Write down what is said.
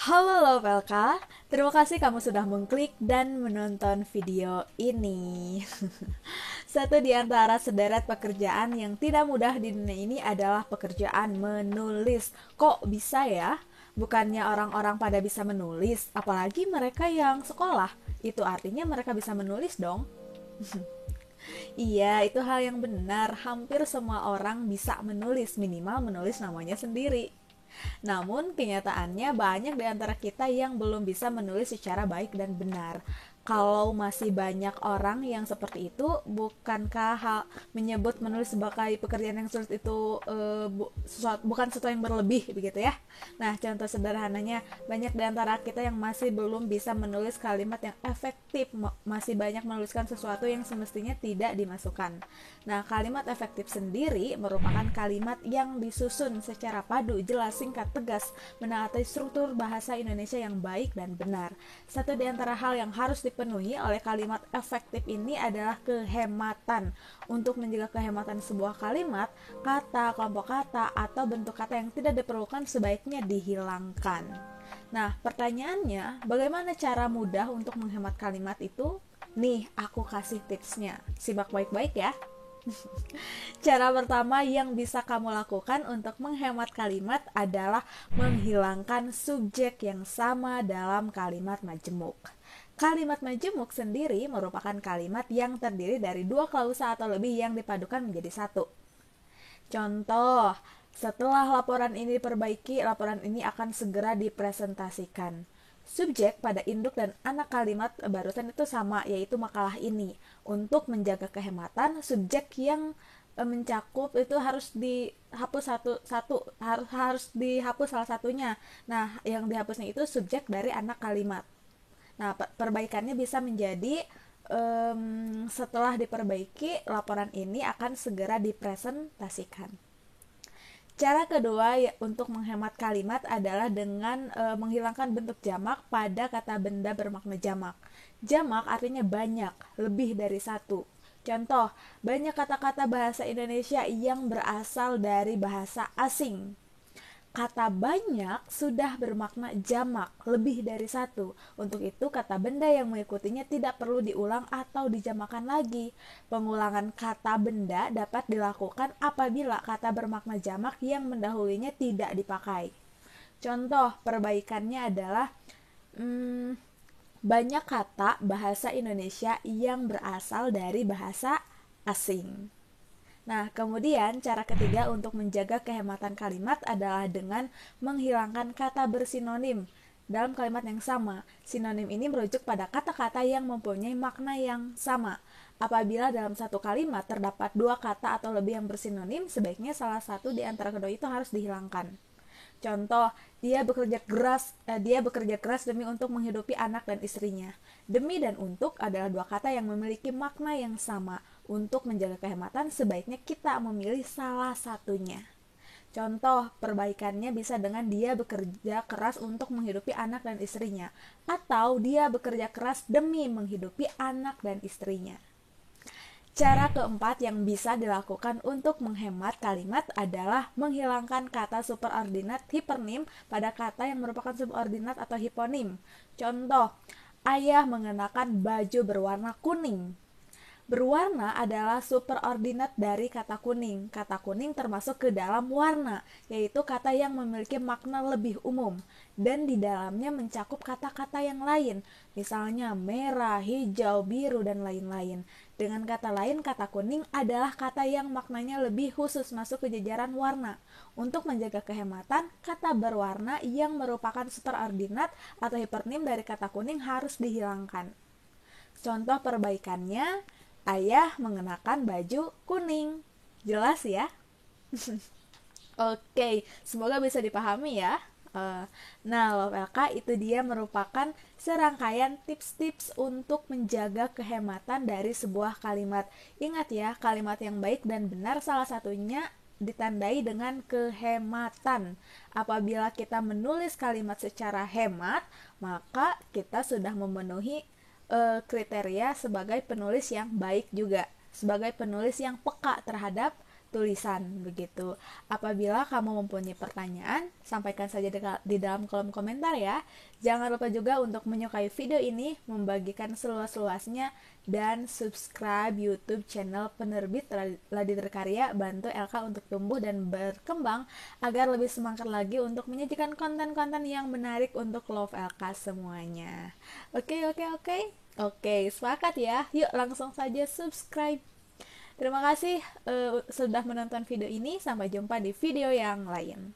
Halo Lovelka, terima kasih kamu sudah mengklik dan menonton video ini. Satu di antara sederet pekerjaan yang tidak mudah di dunia ini adalah pekerjaan menulis. Kok bisa ya? Bukannya orang-orang pada bisa menulis, apalagi mereka yang sekolah. Itu artinya mereka bisa menulis dong. Iya, itu hal yang benar. Hampir semua orang bisa menulis, minimal menulis namanya sendiri. Namun, kenyataannya banyak di antara kita yang belum bisa menulis secara baik dan benar. Kalau masih banyak orang yang seperti itu, bukankah hal menyebut menulis sebagai pekerjaan yang sulit itu bukan sesuatu yang berlebih begitu ya? Nah, contoh sederhananya, banyak di antara kita yang masih belum bisa menulis kalimat yang efektif, masih banyak menuliskan sesuatu yang semestinya tidak dimasukkan. Nah, kalimat efektif sendiri merupakan kalimat yang disusun secara padu, jelas, singkat, tegas, menaati struktur bahasa Indonesia yang baik dan benar. Satu di antara hal yang harus dipenuhi oleh kalimat efektif ini adalah kehematan. Untuk menjaga kehematan sebuah kalimat, kata, kelompok kata, atau bentuk kata yang tidak diperlukan sebaiknya dihilangkan. Nah, pertanyaannya, bagaimana cara mudah untuk menghemat kalimat itu? Nih, aku kasih tipsnya. Simak baik-baik ya. Cara pertama yang bisa kamu lakukan untuk menghemat kalimat adalah menghilangkan subjek yang sama dalam kalimat majemuk. Kalimat majemuk sendiri merupakan kalimat yang terdiri dari dua klausa atau lebih yang dipadukan menjadi satu. Contoh, setelah laporan ini diperbaiki, laporan ini akan segera dipresentasikan. Subjek pada induk dan anak kalimat barusan itu sama, yaitu makalah ini. Untuk menjaga kehematan, subjek yang mencakup itu harus dihapus satu harus dihapus salah satunya. Nah, yang dihapusnya itu subjek dari anak kalimat. Nah, perbaikannya bisa menjadi setelah diperbaiki, laporan ini akan segera dipresentasikan. Cara kedua untuk menghemat kalimat adalah dengan menghilangkan bentuk jamak pada kata benda bermakna jamak. Jamak artinya banyak, lebih dari satu. Contoh, banyak kata-kata bahasa Indonesia yang berasal dari bahasa asing. Kata banyak sudah bermakna jamak, lebih dari satu. Untuk itu, kata benda yang mengikutinya tidak perlu diulang atau dijamakan lagi. Pengulangan kata benda dapat dilakukan apabila kata bermakna jamak yang mendahulunya tidak dipakai. Contoh perbaikannya adalah banyak kata bahasa Indonesia yang berasal dari bahasa asing. Nah, kemudian cara ketiga untuk menjaga kehematan kalimat adalah dengan menghilangkan kata bersinonim dalam kalimat yang sama. Sinonim ini merujuk pada kata-kata yang mempunyai makna yang sama. Apabila dalam satu kalimat terdapat dua kata atau lebih yang bersinonim, sebaiknya salah satu di antara kedua itu harus dihilangkan. Contoh, dia bekerja keras demi untuk menghidupi anak dan istrinya. Demi dan untuk adalah dua kata yang memiliki makna yang sama. Untuk menjaga kehematan, sebaiknya kita memilih salah satunya. Contoh perbaikannya bisa dengan dia bekerja keras untuk menghidupi anak dan istrinya, atau dia bekerja keras demi menghidupi anak dan istrinya. Cara keempat yang bisa dilakukan untuk menghemat kalimat adalah menghilangkan kata superordinat hipernim pada kata yang merupakan subordinat atau hiponim. Contoh, ayah mengenakan baju berwarna kuning. Berwarna adalah superordinat dari kata kuning. Kata kuning termasuk ke dalam warna, yaitu kata yang memiliki makna lebih umum dan di dalamnya mencakup kata-kata yang lain, misalnya merah, hijau, biru, dan lain-lain. Dengan kata lain, kata kuning adalah kata yang maknanya lebih khusus masuk ke jajaran warna. Untuk menjaga kehematan, kata berwarna yang merupakan superordinat atau hipernim dari kata kuning harus dihilangkan. Contoh perbaikannya, ayah mengenakan baju kuning. Jelas ya? Oke, semoga bisa dipahami ya. Nah, Love LK itu dia merupakan serangkaian tips-tips untuk menjaga kehematan dari sebuah kalimat. Ingat ya, kalimat yang baik dan benar salah satunya ditandai dengan kehematan. Apabila kita menulis kalimat secara hemat, maka kita sudah memenuhi kriteria sebagai penulis yang baik juga, sebagai penulis yang peka terhadap tulisan begitu. Apabila kamu mempunyai pertanyaan, sampaikan saja di dalam kolom komentar ya. Jangan lupa juga untuk menyukai video ini, membagikan seluas-luasnya, dan subscribe YouTube channel penerbit Ladi Terkarya. Bantu LK untuk tumbuh dan berkembang agar lebih semangat lagi untuk menyajikan konten-konten yang menarik untuk Love LK semuanya. Oke, sepakat ya. Yuk langsung saja subscribe. Terima kasih sudah menonton video ini. Sampai jumpa di video yang lain.